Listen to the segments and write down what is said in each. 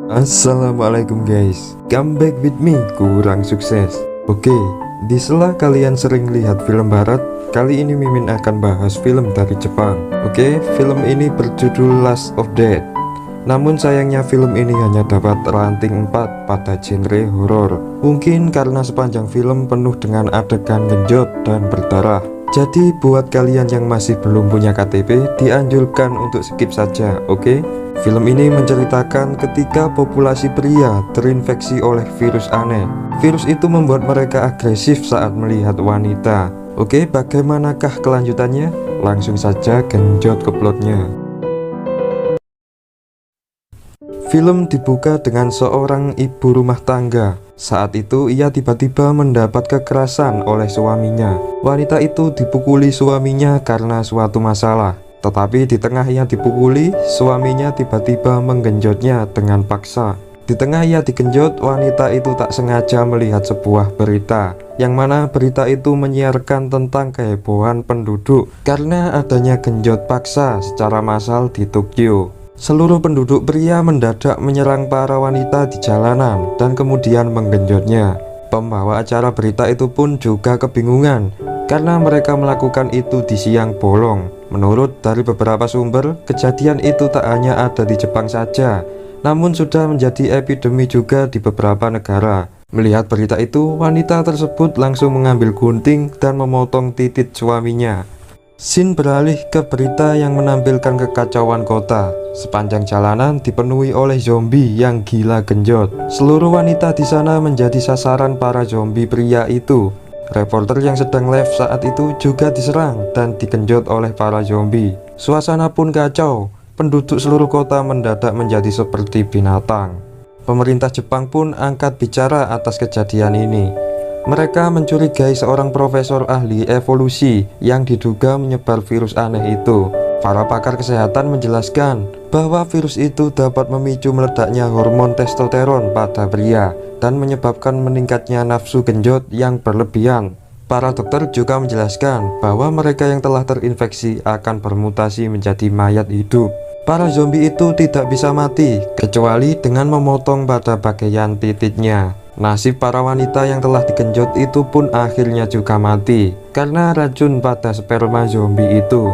Assalamualaikum guys, come back with me, kurang sukses. Oke, di sela kalian sering lihat film barat, kali ini Mimin akan bahas film dari Jepang. Oke, film ini berjudul Last of Death. Namun sayangnya film ini hanya dapat ranting 4 pada genre horor. Mungkin karena sepanjang film penuh dengan adegan genjot dan berdarah. Jadi buat kalian yang masih belum punya KTP, dianjurkan untuk skip saja, oke? Film ini menceritakan ketika populasi pria terinfeksi oleh virus aneh. Virus itu membuat mereka agresif saat melihat wanita. Oke, bagaimanakah kelanjutannya? Langsung saja genjot ke plotnya. Film dibuka dengan seorang ibu rumah tangga. Saat itu ia tiba-tiba mendapat kekerasan oleh suaminya. Wanita itu dipukuli suaminya karena suatu masalah. Tetapi di tengah ia dipukuli, suaminya tiba-tiba menggenjotnya dengan paksa. Di tengah ia digenjot, wanita itu tak sengaja melihat sebuah berita, yang mana berita itu menyiarkan tentang kehebohan penduduk karena adanya genjot paksa secara massal di Tokyo. Seluruh penduduk pria mendadak menyerang para wanita di jalanan dan kemudian menggenjotnya. Pembawa acara berita itu pun juga kebingungan karena mereka melakukan itu di siang bolong. Menurut dari beberapa sumber, kejadian itu tak hanya ada di Jepang saja, namun sudah menjadi epidemi juga di beberapa negara. Melihat berita itu, wanita tersebut langsung mengambil gunting dan memotong titik suaminya. Scene beralih ke berita yang menampilkan kekacauan kota. Sepanjang jalanan dipenuhi oleh zombie yang gila genjot. Seluruh wanita di sana menjadi sasaran para zombie pria itu. Reporter yang sedang live saat itu juga diserang dan digenjot oleh para zombie. Suasana pun kacau. Penduduk seluruh kota mendadak menjadi seperti binatang. Pemerintah Jepang pun angkat bicara atas kejadian ini. Mereka mencurigai seorang profesor ahli evolusi yang diduga menyebar virus aneh itu. Para pakar kesehatan menjelaskan bahwa virus itu dapat memicu meledaknya hormon testosteron pada pria dan menyebabkan meningkatnya nafsu genjot yang berlebihan. Para dokter juga menjelaskan bahwa mereka yang telah terinfeksi akan bermutasi menjadi mayat hidup. Para zombie itu tidak bisa mati kecuali dengan memotong pada bagian titiknya. Nasib para wanita yang telah digenjot itu pun akhirnya juga mati karena racun pada sperma zombie itu.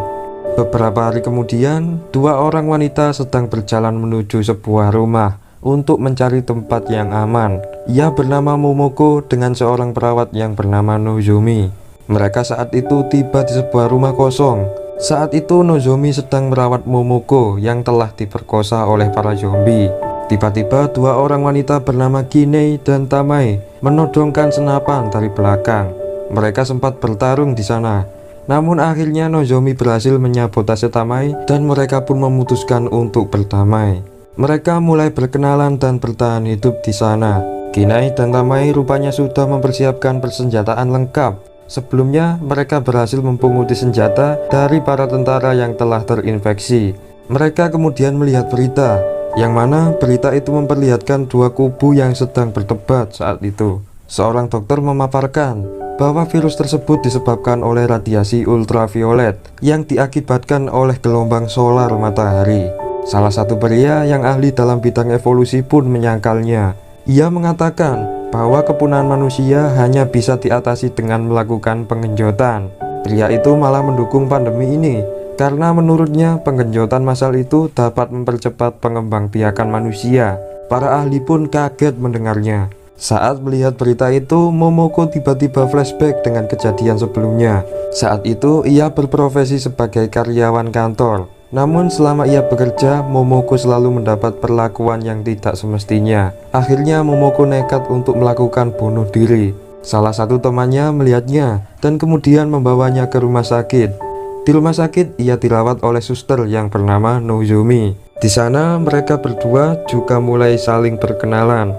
Beberapa hari kemudian, dua orang wanita sedang berjalan menuju sebuah rumah untuk mencari tempat yang aman. Ia bernama Momoko dengan seorang perawat yang bernama Nozomi. Mereka saat itu tiba di sebuah rumah kosong. Saat itu Nozomi sedang merawat Momoko yang telah diperkosa oleh para zombie. Tiba-tiba dua orang wanita bernama Kinei dan Tamai menodongkan senapan dari belakang. Mereka sempat bertarung di sana. Namun akhirnya Nozomi berhasil menyabotase Tamai dan mereka pun memutuskan untuk berdamai. Mereka mulai berkenalan dan bertahan hidup di sana. Kinei dan Tamai rupanya sudah mempersiapkan persenjataan lengkap. Sebelumnya mereka berhasil mempunguti senjata dari para tentara yang telah terinfeksi. Mereka kemudian melihat berita, yang mana berita itu memperlihatkan dua kubu yang sedang berdebat saat itu. Seorang dokter memaparkan bahwa virus tersebut disebabkan oleh radiasi ultraviolet yang diakibatkan oleh gelombang solar matahari. Salah satu pria yang ahli dalam bidang evolusi pun menyangkalnya. Ia mengatakan bahwa kepunahan manusia hanya bisa diatasi dengan melakukan penggenjotan. Pria itu malah mendukung pandemi ini karena menurutnya penggenjotan massal itu dapat mempercepat pengembangbiakan manusia. Para ahli pun kaget mendengarnya. Saat melihat berita itu, Momoko tiba-tiba flashback dengan kejadian sebelumnya. Saat itu ia berprofesi sebagai karyawan kantor. Namun selama ia bekerja, Momoko selalu mendapat perlakuan yang tidak semestinya. Akhirnya Momoko nekat untuk melakukan bunuh diri. Salah satu temannya melihatnya dan kemudian membawanya ke rumah sakit. Di rumah sakit, ia dirawat oleh suster yang bernama Nozomi. Di sana, mereka berdua juga mulai saling berkenalan.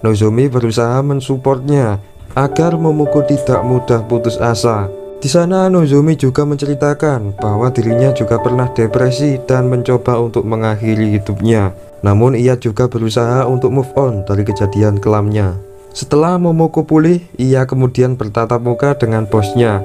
Nozomi berusaha mensupportnya agar Momoko tidak mudah putus asa. Di sana, Nozomi juga menceritakan bahwa dirinya juga pernah depresi dan mencoba untuk mengakhiri hidupnya. Namun, ia juga berusaha untuk move on dari kejadian kelamnya. Setelah Momoko pulih, ia kemudian bertatap muka dengan bosnya.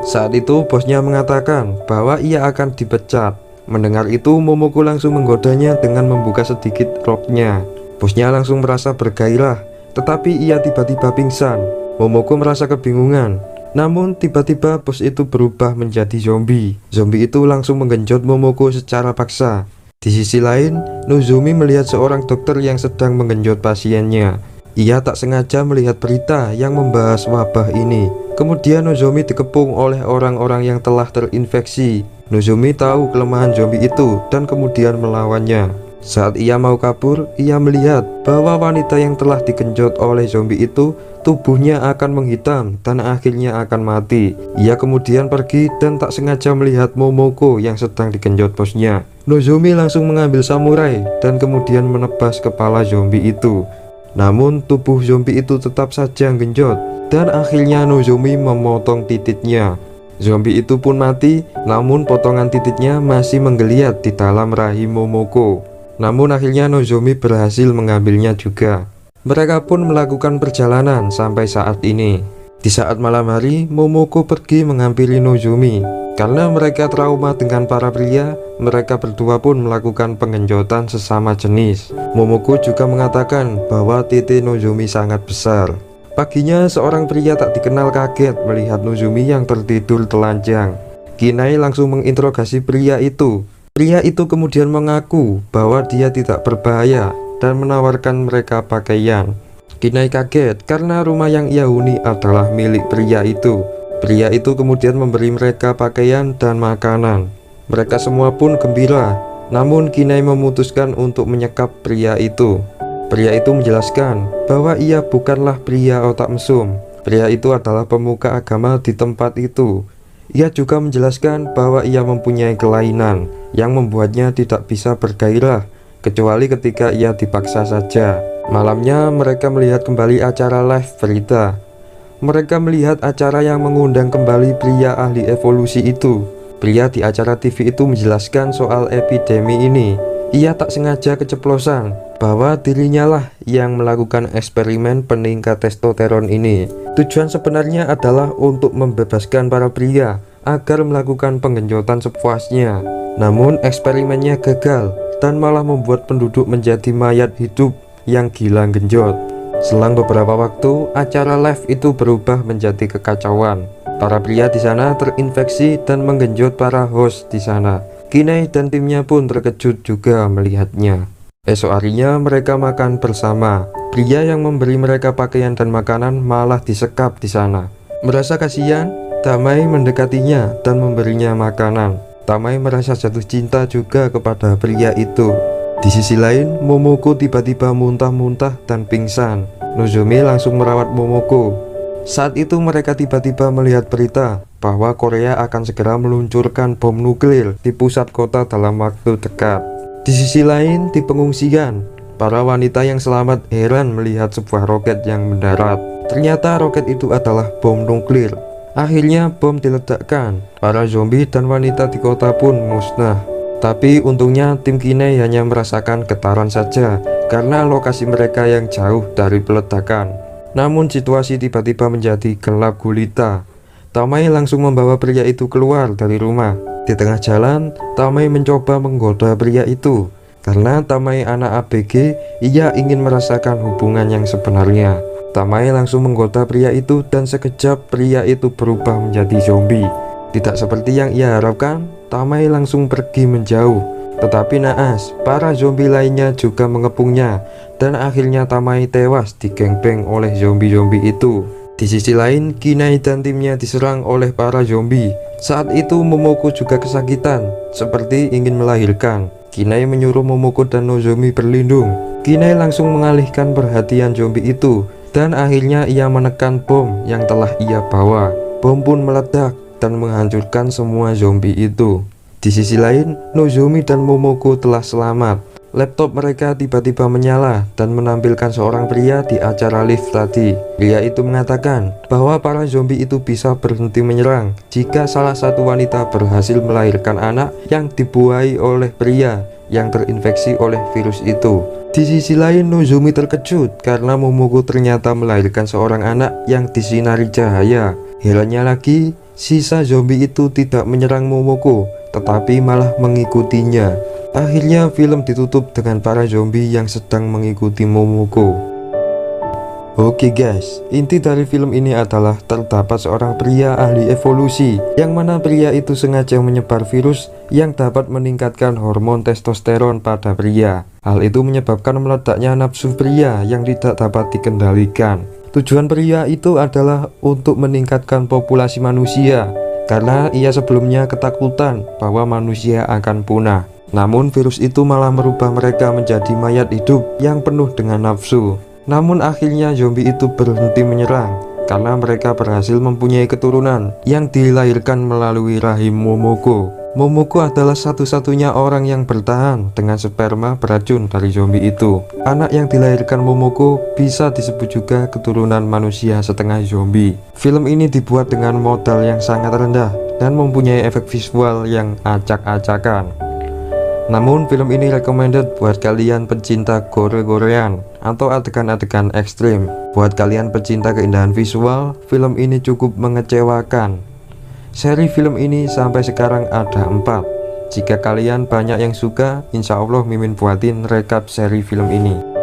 Saat itu bosnya mengatakan bahwa ia akan dipecat. Mendengar itu, Momoko langsung menggodanya dengan membuka sedikit roknya. Bosnya langsung merasa bergairah, tetapi ia tiba-tiba pingsan. Momoko merasa kebingungan. Namun tiba-tiba bos itu berubah menjadi zombie. Zombie itu langsung menggenjot Momoko secara paksa. Di sisi lain, Nozomi melihat seorang dokter yang sedang menggenjot pasiennya. Ia tak sengaja melihat berita yang membahas wabah ini. Kemudian Nozomi dikepung oleh orang-orang yang telah terinfeksi. Nozomi tahu kelemahan zombie itu dan kemudian melawannya. Saat ia mau kabur, ia melihat bahwa wanita yang telah digenjot oleh zombie itu tubuhnya akan menghitam dan akhirnya akan mati. Ia kemudian pergi dan tak sengaja melihat Momoko yang sedang digenjot bosnya. Nozomi langsung mengambil samurai dan kemudian menebas kepala zombie itu. Namun tubuh zombie itu tetap saja genjot dan akhirnya Nozomi memotong titiknya. Zombie itu pun mati, namun potongan titiknya masih menggeliat di dalam rahim Momoko. Namun akhirnya Nozomi berhasil mengambilnya juga. Mereka pun melakukan perjalanan sampai saat ini. Di saat malam hari, Momoko pergi menghampiri Nozomi. Karena mereka trauma dengan para pria, mereka berdua pun melakukan penggenjotan sesama jenis. Momoko juga mengatakan bahwa titik Nozomi sangat besar. Paginya seorang pria tak dikenal kaget melihat Nozomi yang tertidur telanjang. Kinai langsung menginterogasi pria itu. Pria itu kemudian mengaku bahwa dia tidak berbahaya dan menawarkan mereka pakaian. Kinai kaget karena rumah yang ia huni adalah milik pria itu. Pria itu kemudian memberi mereka pakaian dan makanan. Mereka semua pun gembira. Namun Kinai memutuskan untuk menyekap pria itu. Pria itu menjelaskan bahwa ia bukanlah pria otak mesum. Pria itu adalah pemuka agama di tempat itu. Ia juga menjelaskan bahwa ia mempunyai kelainan yang membuatnya tidak bisa bergairah, kecuali ketika ia dipaksa saja. Malamnya mereka melihat kembali acara live berita. Mereka melihat acara yang mengundang kembali pria ahli evolusi itu. Pria di acara TV itu menjelaskan soal epidemi ini. Ia tak sengaja keceplosan bahwa dirinya lah yang melakukan eksperimen peningkat testosteron ini. Tujuan sebenarnya adalah untuk membebaskan para pria agar melakukan penggenjotan sepuasnya. Namun eksperimennya gagal dan malah membuat penduduk menjadi mayat hidup yang gila genjot. Selang beberapa waktu, acara live itu berubah menjadi kekacauan. Para pria di sana terinfeksi dan menggenjot para host di sana. Kinai dan timnya pun terkejut juga melihatnya. Esok harinya mereka makan bersama. Pria yang memberi mereka pakaian dan makanan malah disekap di sana. Merasa kasihan, Tamai mendekatinya dan memberinya makanan. Tamai merasa jatuh cinta juga kepada pria itu. Di sisi lain, Momoko tiba-tiba muntah-muntah dan pingsan. Nozomi langsung merawat Momoko. Saat itu mereka tiba-tiba melihat berita bahwa Korea akan segera meluncurkan bom nuklir di pusat kota dalam waktu dekat. Di sisi lain, di pengungsian, para wanita yang selamat heran melihat sebuah roket yang mendarat. Ternyata roket itu adalah bom nuklir. Akhirnya bom diledakkan. Para zombie dan wanita di kota pun musnah. Tapi untungnya tim Kinai hanya merasakan getaran saja karena lokasi mereka yang jauh dari peledakan. Namun situasi tiba-tiba menjadi gelap gulita. Tamai langsung membawa pria itu keluar dari rumah. Di tengah jalan, Tamai mencoba menggoda pria itu. Karena Tamai anak ABG, ia ingin merasakan hubungan yang sebenarnya. Tamai langsung menggoda pria itu dan sekejap pria itu berubah menjadi zombie. Tidak seperti yang ia harapkan, Tamai langsung pergi menjauh. Tetapi naas, para zombie lainnya juga mengepungnya. Dan akhirnya Tamai tewas digengbeng oleh zombie-zombie itu. Di sisi lain, Kinai dan timnya diserang oleh para zombie. Saat itu Momoko juga kesakitan, seperti ingin melahirkan. Kinai menyuruh Momoko dan Nozomi berlindung. Kinai langsung mengalihkan perhatian zombie itu. Dan akhirnya ia menekan bom yang telah ia bawa. Bom pun meledak dan menghancurkan semua zombie itu. Di sisi lain, Nozomi dan Momoko telah selamat. Laptop mereka tiba-tiba menyala dan menampilkan seorang pria di acara live tadi. Pria itu mengatakan bahwa para zombie itu bisa berhenti menyerang jika salah satu wanita berhasil melahirkan anak yang dibuahi oleh pria yang terinfeksi oleh virus itu. Di sisi lain, Nozomi terkejut karena Momoko ternyata melahirkan seorang anak yang disinari cahaya. Herannya lagi, sisa zombie itu tidak menyerang Momoko, tetapi malah mengikutinya. Akhirnya film ditutup dengan para zombie yang sedang mengikuti Momoko. Oke guys, inti dari film ini adalah terdapat seorang pria ahli evolusi, yang mana pria itu sengaja menyebar virus yang dapat meningkatkan hormon testosteron pada pria. Hal itu menyebabkan meledaknya nafsu pria yang tidak dapat dikendalikan. Tujuan pria itu adalah untuk meningkatkan populasi manusia, karena ia sebelumnya ketakutan bahwa manusia akan punah. Namun virus itu malah merubah mereka menjadi mayat hidup yang penuh dengan nafsu. Namun akhirnya zombie itu berhenti menyerang karena mereka berhasil mempunyai keturunan yang dilahirkan melalui rahim Momoko. Momoko adalah satu-satunya orang yang bertahan dengan sperma beracun dari zombie itu. Anak yang dilahirkan Momoko bisa disebut juga keturunan manusia setengah zombie. Film ini dibuat dengan modal yang sangat rendah dan mempunyai efek visual yang acak-acakan. Namun film ini recommended buat kalian pecinta gore-gorean atau adegan-adegan ekstrim. Buat kalian pecinta keindahan visual, film ini cukup mengecewakan. Seri film ini sampai sekarang ada 4. Jika kalian banyak yang suka, insya Allah Mimin buatin rekap seri film ini.